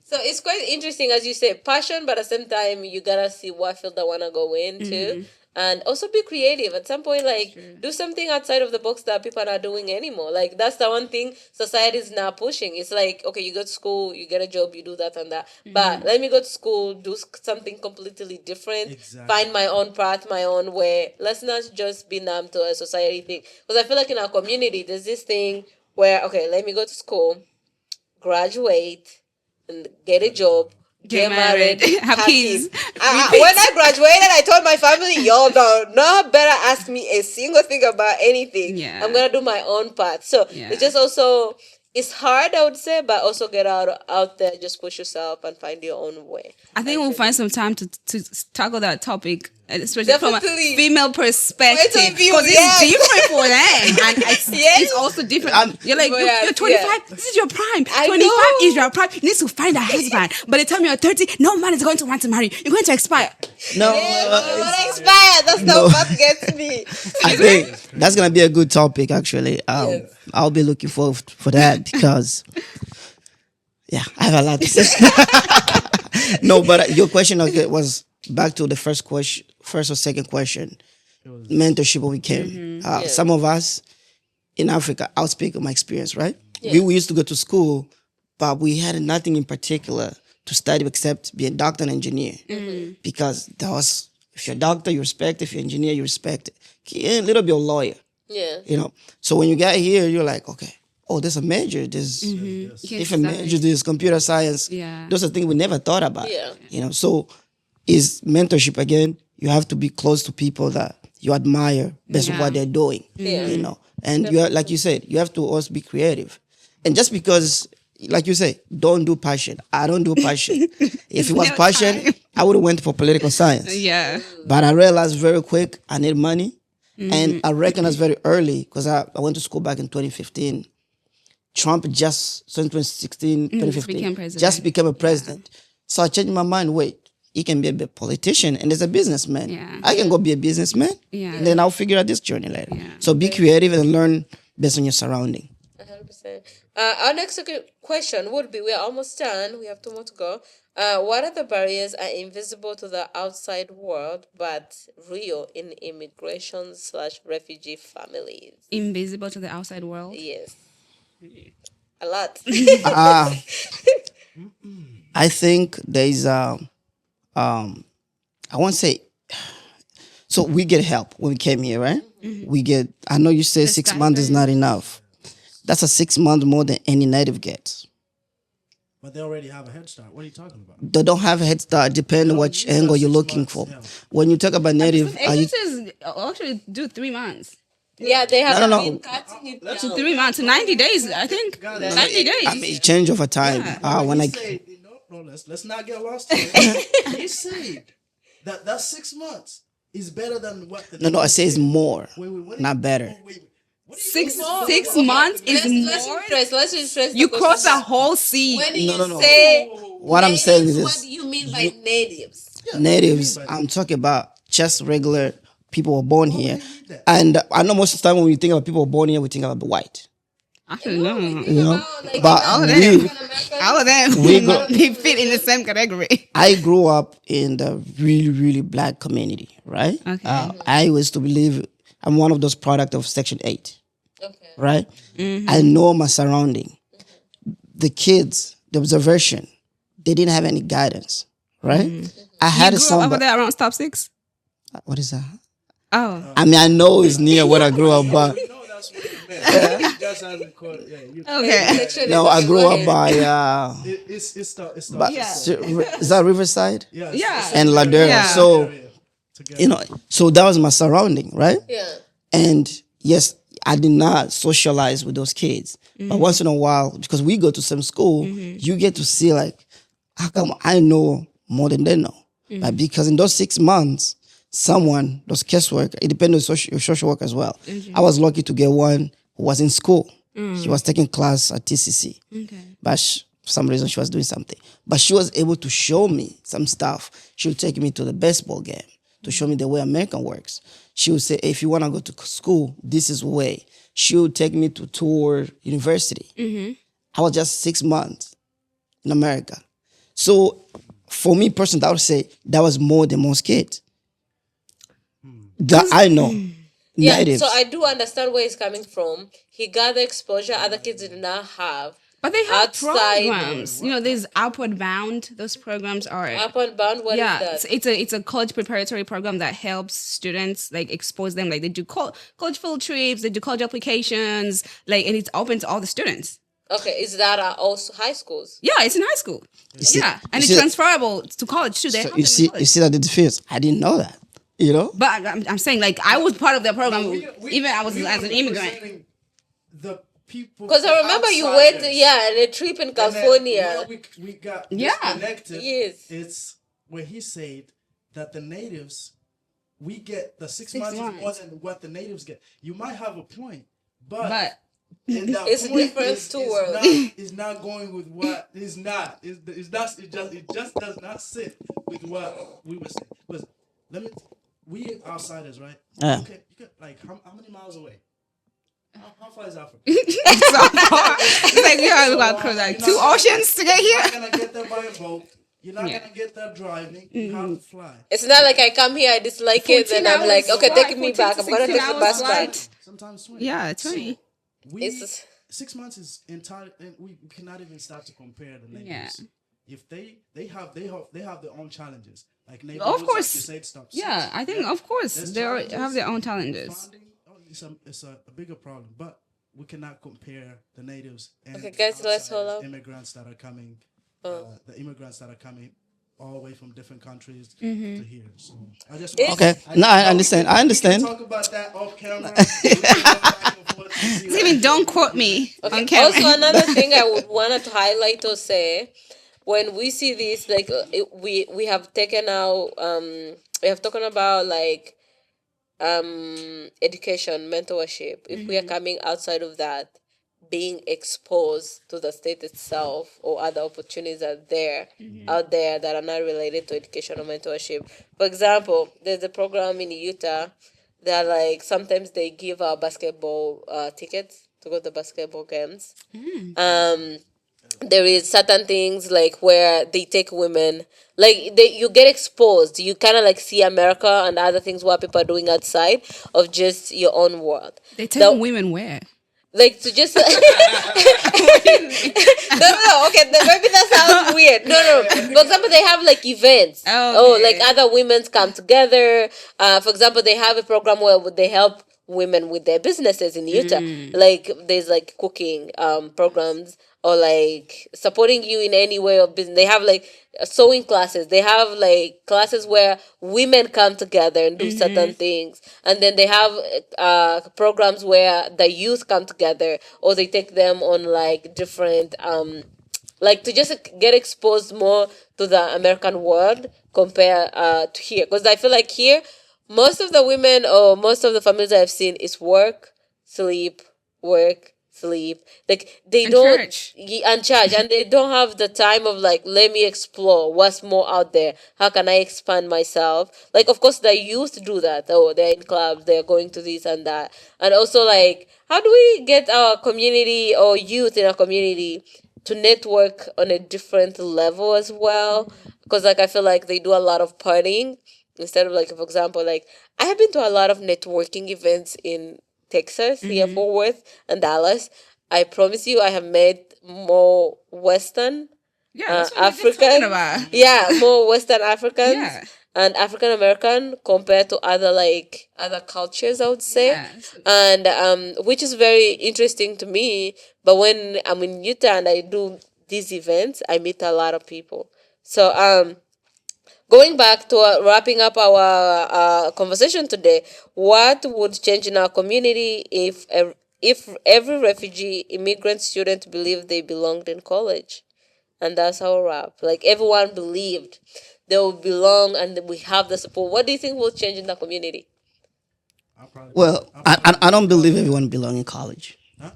So it's quite interesting, as you say, passion, but at the same time, you gotta see what field I wanna go into. And also be creative. At some point, do something outside of the box that people are not doing anymore. Like, that's the one thing society is now pushing. It's like, okay, you go to school, you get a job, you do that and that. But let me go to school, do something completely different, Exactly. find my own path, my own way. Let's not just be numb to a society thing. Because I feel like in our community, there's this thing where, okay, let me go to school, graduate, and get a job, get married, have kids. When I graduated, I told my family, y'all don't better ask me a single thing about anything. Yeah. I'm gonna do my own part. So Yeah. it's just also it's hard, I would say, but also get out there, just push yourself and find your own way. I think we'll find some time to tackle that topic, especially from a Definitely. female perspective. Point of view, Because yes. it's different for them. And Yes. it's also different. You're like, Yes, you're 25, yeah. this is your prime. I 25 know. is your prime. You need to find a husband. By the time you're 30, no man is going to want to marry you. You're going to expire. no, I'm gonna expire. That's not what gets me. I think that's gonna be a good topic. Actually, I'll be looking forward for that because, yeah, I have a lot to say. No, but your question was back to the first or second question. Mentorship when we came. Some of us in Africa, I'll speak of my experience. Right, we used to go to school, but we had nothing in particular to study except be a doctor and engineer because that was. If you're a doctor, you respect. If you're an engineer, you respect it. A little bit of lawyer. Yeah. So when you get here, you're like, okay, there's a major, there's different majors, there's computer science. Yeah. Those are things we never thought about. Yeah. So is mentorship again, you have to be close to people that you admire based on what they're doing. Yeah. You know, and you are, like you said, you have to also be creative. And just because, like you say, don't do passion. I don't do passion. If it was No passion, time. I would have went for political science. Yeah. But I realized very quick I need money. And I recognized very early because I went to school back in 2015. Trump just, so in 2016, 2015, became president. just became a president. So I changed my mind. Wait, he can be a politician and there's a businessman. Yeah. I can go be a businessman. Yeah. And then I'll figure out this journey later. Yeah. So be creative and learn based on your surrounding. 100%. Our next question would be: we are almost done. We have 2 more to go. What are the barriers are invisible to the outside world but real in immigration/refugee families? Invisible to the outside world. Yes, a lot. I think there's I won't say, so we get help when we came here, right? We get, I know you say 6 months is not enough. That's a 6 months more than any native gets. But they already have a head start. What are you talking about? They don't have a head start, depending on which use that angle you're 6 looking months, for. yeah. When you talk about native, are you, Agencies actually do 3 months. Yeah, they have No. been cutting it down. 3 months to 90 days, I think. 90 days. I mean, it change over time. When He I, said, let's not get lost here. He said that 6 months is better than what the no, I say it's more, Wait, not better. what do you Six mean? 6 months is Let's more. interest. You cross a whole sea. When you No. say What I'm saying is natives, this. what do you mean by natives? Natives, I'm talking about just regular people who are born here. do you need that? And I know most of the time when we think about people who are born here, we think about the white. Actually, no. You know, Like, but all of we, them. All of them We will go- not be fit in the same category. I grew up in the really, really black community, right? Okay. I used to believe I'm one of those product of Section 8, Okay. right? I know my surrounding. The kids, the observation, they didn't have any guidance, right? I had You grew up over somebody. there around stop 6? What is that? Oh. I mean, I know it's near where I grew up, but No, that's what you meant. You just hasn't caught it. Yeah, you, Okay. no, I grew up by it's the by- Yeah. is that Riverside yeah, Yeah. and Ladera? Yeah. So together. you know, so that was my surrounding, right? Yeah. And yes, I did not socialize with those kids. But once in a while, because we go to some school, you get to see like, how come I know more than they know? But because in those 6 months, those casework, it depends on social work as well. I was lucky to get one who was in school. She was taking class at TCC. Okay. But for some reason, she was doing something. But she was able to show me some stuff. She would take me to the baseball game to show me the way American works. She would say, hey, if you want to go to school, this is the way. She would take me to tour university. I was just 6 months in America. So for me personally, I would say that was more than most kids. That I know. Yeah, Natives. so I do understand where he's coming from. He got the exposure other kids did not have. But they have Outside- programs. You know, there's Outward Bound. Those programs are Up and bound, what is yeah, that? it's a college preparatory program that helps students like expose them. Like they do college field trips, they do college applications, like, and it's open to all the students. Okay, is that also high schools? Yeah, it's in high school. see- Yeah, and you it's see- transferable to college too. They So have you them in see, college. you see that the difference. I didn't know that. You know? But I'm saying, like, I was part of that program. We- even I was we as were an immigrant. representing The people. Because I remember you went, outsiders. yeah, on a trip in And then California. where we got Yeah. disconnected. Yes. It's where he said that the natives, we get the 6 6 months is more months. than what the natives get. You might have a point, But and that It's point different is too worlds. is not going with what is not. It just does not sit with what we were saying. Because we outsiders, right? Yeah. Okay, you get like how many miles away? How far is Africa? it's so far. It's like we have about like 2 oceans to get You're here. not gonna get there by a boat. You're not gonna get there driving. You have to fly. It's not like I come here, I dislike it, 14 and I'm like, hours okay, flight, take me 14 back. to I'm gonna 16 take the hours bus flight. ride. Sometimes 20. Yeah, 20. We It's 6 months is entirely, and we cannot even start to compare the natives. If they have their own challenges. Like neighborhoods, Of course. like you said, stuff. Yeah, I think of course There's they challenges. have their own challenges. Funding, it's a bigger problem, but we cannot compare the natives and Okay, guys, let's hold outsiders, up. immigrants that are coming. The immigrants that are coming all the way from different countries to here. So I just want It's Okay. No, I but understand. I we can understand. talk about that off camera. We can go back and forth and see what Even don't we can quote do me next. okay. on Also, camera. another thing I would wanted to highlight or say, when we see this, like we have taken out, we have talking about like education, mentorship. If we are coming outside of that, being exposed to the state itself or other opportunities are there out there that are not related to education or mentorship. For example, there's a program in Utah that like sometimes they give out basketball tickets to go to basketball games. Um, there is certain things like where they take women, like you get exposed, you kind of like see America and other things what people are doing outside of just your own world. They take The, women where? like to just What do you mean? no, okay, maybe that sounds weird. No, for example, they have like events. Oh, like Okay. other women's come together. For example, they have a program where they help women with their businesses in Utah. Like there's like cooking programs or like supporting you in any way of business. They have like sewing classes. They have like classes where women come together and do certain things. And then they have programs where the youth come together or they take them on like different like to just get exposed more to the American world compared to here. Because I feel like here, most of the women or most of the families I've seen is sleep, work, sleep. Like they And don't church. and charge, and they don't have the time of like let me explore what's more out there. How can I expand myself? Like of course the youth do that. Oh, they're in clubs, they're going to this and that, and also like how do we get our community or youth in our community to network on a different level as well? Because like I feel like they do a lot of partying instead of like for example like I have been to a lot of networking events in Texas, here, Fort Worth, and Dallas. I promise you, I have met more Western Yeah, that's what we're just talking Africans. about. Yeah, more Western Africans Yeah. and African American compared to other like other cultures, I would say, Yes. and which is very interesting to me. But when I'm in Utah and I do these events, I meet a lot of people. So going back to wrapping up our conversation today, what would change in our community if every refugee, immigrant student believed they belonged in college? And that's our wrap. Like everyone believed they will belong and we have the support. What do you think will change in the community? Well, I'll I, probably I I be don't part of believe that. everyone belong in college. Huh?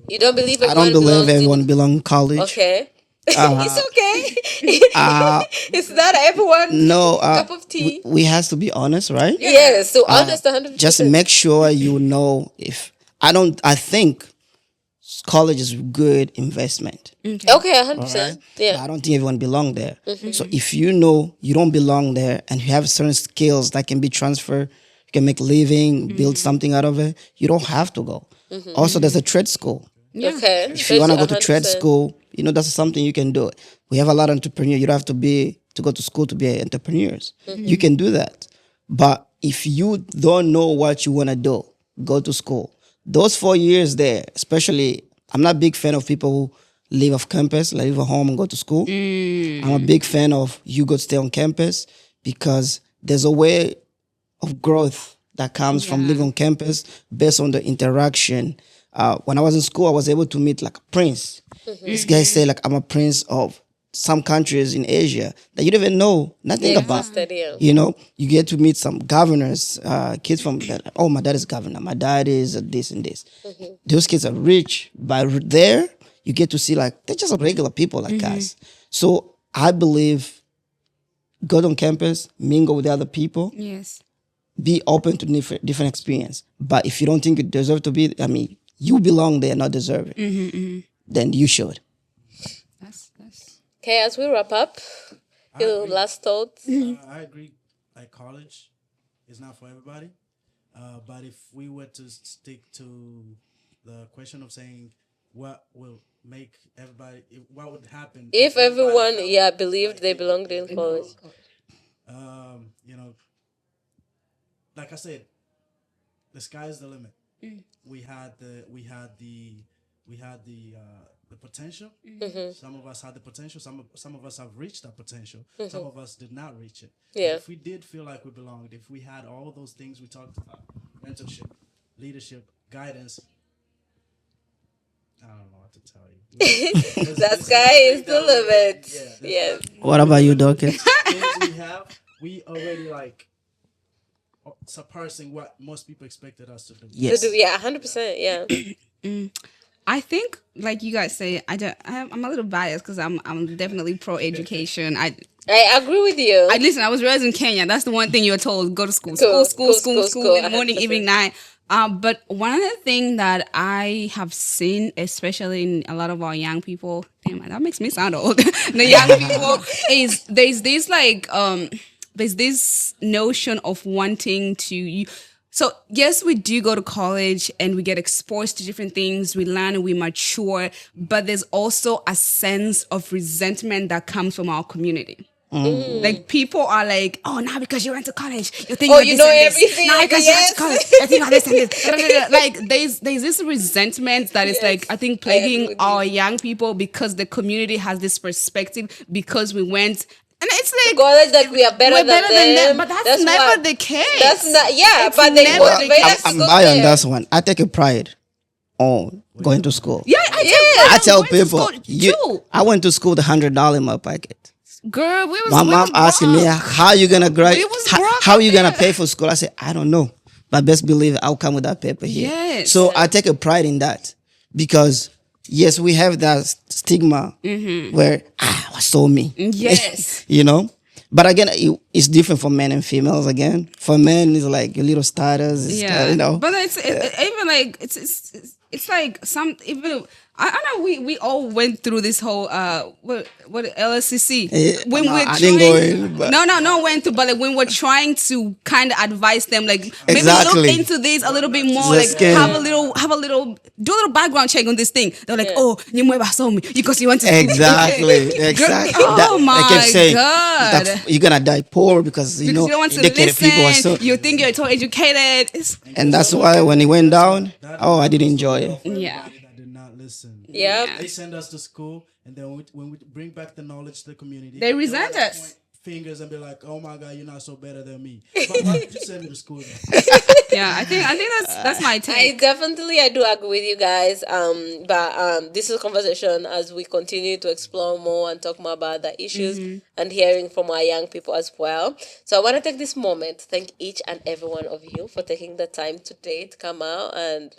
You don't believe I don't everyone believe belongs everyone in. belong in college. Okay. It's Uh, okay. uh, It's not everyone's no, cup of tea. we has to be honest, right? Yeah. Yes, so Uh, honest 100%. just make sure you know if I don't. I think college is good investment. Okay. Okay, All right. 100%. But Yeah. I don't think everyone belong there. So if you know you don't belong there and you have certain skills that can be transferred, you can make a living, build something out of it, you don't have to go. Also, there's a trade school. Yeah. Okay. True. If you want to go to trade 100%. school, that's something you can do. We have a lot of entrepreneurs. You don't have to go to school to be entrepreneurs. You can do that. But if you don't know what you want to do, go to school. Those 4 years there, especially, I'm not a big fan of people who leave off campus, like leave at home and go to school. I'm a big fan of you go stay on campus because there's a way of growth that comes from living on campus based on the interaction. When I was in school, I was able to meet like a prince. This guy say like I'm a prince of some countries in Asia that you don't even know nothing They about. existed, yeah. You get to meet some governors, kids from that. Oh, my dad is governor. My dad is this and this. Those kids are rich, but there you get to see like they're just regular people like us. So I believe go on campus, mingle with other people, Yes. be open to different experience. But if you don't think you deserve to be, I mean, you belong there, not deserve it, then you should. That's Okay, as we wrap up, I your agree. last thoughts. I agree. Like college is not for everybody. But if we were to stick to the question of saying what will make everybody, what would happen If everybody everyone, felt yeah, believed like they they belonged in they college. belong. You know, like I said, the sky's the limit. We had the the potential. Some of us had the potential. Some of us have reached that potential. Some of us did not reach it. But Yeah. if we did feel like we belonged, if we had all those things we talked about, mentorship, leadership, guidance, I don't know what to tell you. That There's sky is nothing the that we limit. yeah, there's Yes. What about you, Dorcas? things we have, we already like surpassing what most people expected us to do. To do, Yes. yeah, 100%. Yeah. I think, like you guys say, I'm a little biased because I'm definitely pro education. I agree with you. I listen. I was raised in Kenya. That's the one thing you're told: go to school, Cool, school, school, school, school, school, school, school, in the morning, evening, 100%. night. But one of the things that I have seen, especially in a lot of our young people, damn, that makes me sound old. The young people is there's this notion of wanting to. So yes, we do go to college and we get exposed to different things. We learn and we mature, but there's also a sense of resentment that comes from our community. Like people are like, oh, now because you went to college, you think Oh, you're you this know and this. everything. Now because you went to Yes. college, you think you're this and this. Like there's this resentment that is Yes. like I think I agree plaguing with our you. young people because the community has this perspective because we went. And it's like College, like we are better, we're than, better them. than them, but that's never what- the case. That's not. Yeah, It's but they never Well, the motivate case. us to I'm go by on there. this one. I take a pride on going to school. Yeah, I Yes. take pride I in tell going to people, school, too. I went to school with $100 in my pocket. Girl, My mom asking me, how you gonna graduate? was How, broke how up you gonna there. pay for school? I said, I don't know. But best believe I'll come with that paper here. Yes. So I take a pride in that because yes, we have that stigma where what's so me? Yes. You know? But again, it's different for men and females again. For men, it's like a little status, Yeah, you know. but even like it's like some even I know we all went through this whole what LSCC when No, we're I trying, didn't go in, but- no went to, but like when we're trying to kind of advise them like maybe look Exactly. into this a little bit more, The like skin. have a little do a little background check on this thing. They're like, Yeah. oh, you mueva so me because you went to school. Exactly, exactly. Oh they kept my saying God. that you're gonna die poor because you Because know you don't want to educated people are so. listen, you think you're too educated. And that's why when it went down, I didn't enjoy it. Yeah. Everybody that did not listen. Yep. They send us to school, and then when we bring back the knowledge to the community, They resent wanna us. point fingers and be like, "Oh my God, you're not so better than me." But why did you send me to school then? Yeah, I think that's my I take. definitely I do agree with you guys. But this is a conversation as we continue to explore more and talk more about the issues and hearing from our young people as well. So I want to take this moment to thank each and every one of you for taking the time today to come out and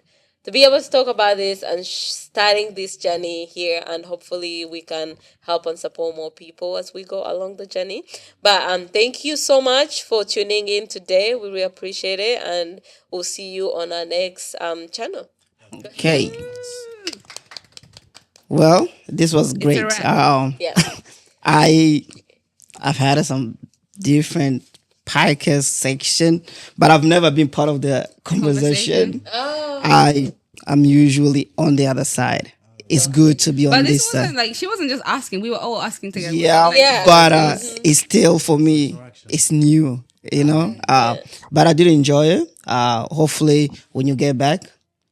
to be able to talk about this and starting this journey here, and hopefully we can help and support more people as we go along the journey. But thank you so much for tuning in today. We really appreciate it, and we'll see you on our next channel. Okay. Well, this was great. wrap. Yeah. I've had some different podcast section, but I've never been part of the conversation. I'm usually on the other side. It's good to be on But this this side. wasn't like she wasn't just asking; we were all asking together. Yeah, Yeah. but it's still for me. It's new, you know. But I did enjoy it. Hopefully, when you get back,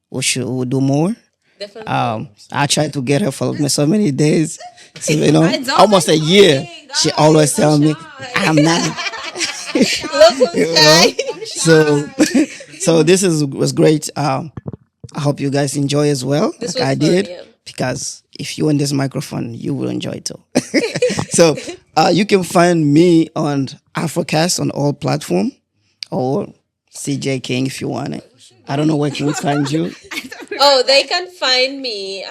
we'll do more. Definitely. I tried to get her for so many days, so, you I know, don't almost a like year. talking, She guys, always I'm tell me, shy. "I'm not." Look who's You know? shy. So, so this was great. I hope you guys enjoy as well, This like I was fun, did. yeah. Because if you on this microphone, you will enjoy it too. So you can find me on Afrocast on all platform, or CJ King if you want it. I don't know where can we find you. Oh, they can find me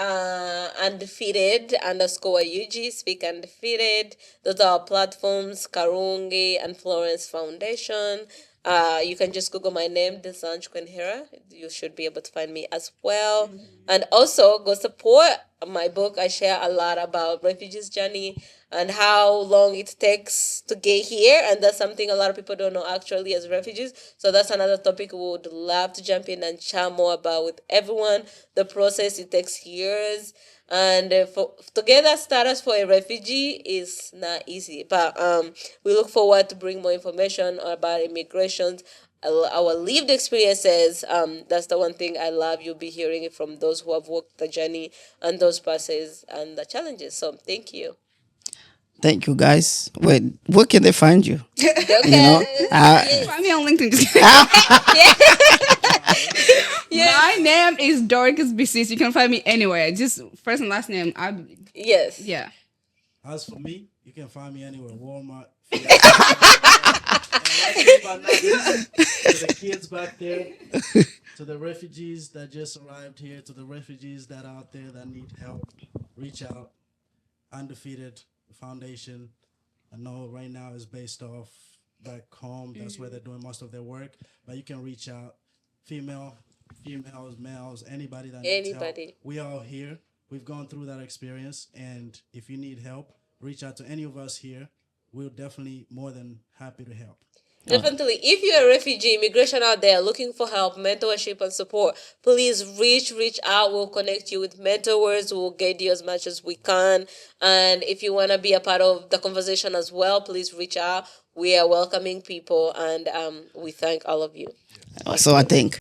undefeated underscore UG, speak undefeated. Those are our platforms, Karungi and Florence Foundation. You can just Google my name, Desanj Quenhera. You should be able to find me as well. And also go support my book. I share a lot about refugees' journey and how long it takes to get here. And that's something a lot of people don't know actually as refugees. So that's another topic we would love to jump in and chat more about with everyone. The process, it takes years. And to get that status for a refugee is not easy. But we look forward to bring more information about immigration our lived experiences. That's the one thing I love. You'll be hearing it from those who have walked the journey and those passes and the challenges. So thank you. Thank you, guys. Wait, where can they find you? You know, Okay. Find me on LinkedIn. Just kidding. My name is Dorcas Bisis. You can find me anywhere. Just first and last name. Yes. Yeah. As for me, you can find me anywhere. Walmart. And last but not least, to the kids back there, to the refugees that just arrived here, to the refugees that are out there that need help, reach out. Undefeated Foundation. I know right now is based off back home. That's where they're doing most of their work. But you can reach out, females, males, anybody that needs help. Anybody. We all here. We've gone through that experience, and if you need help, reach out to any of us here. We're definitely more than happy to help. Definitely. If you're a refugee, immigration out there looking for help, mentorship, and support, please reach out. We'll connect you with mentors. We'll guide you as much as we can. And if you want to be a part of the conversation as well, please reach out. We are welcoming people, and we thank all of you. So I think.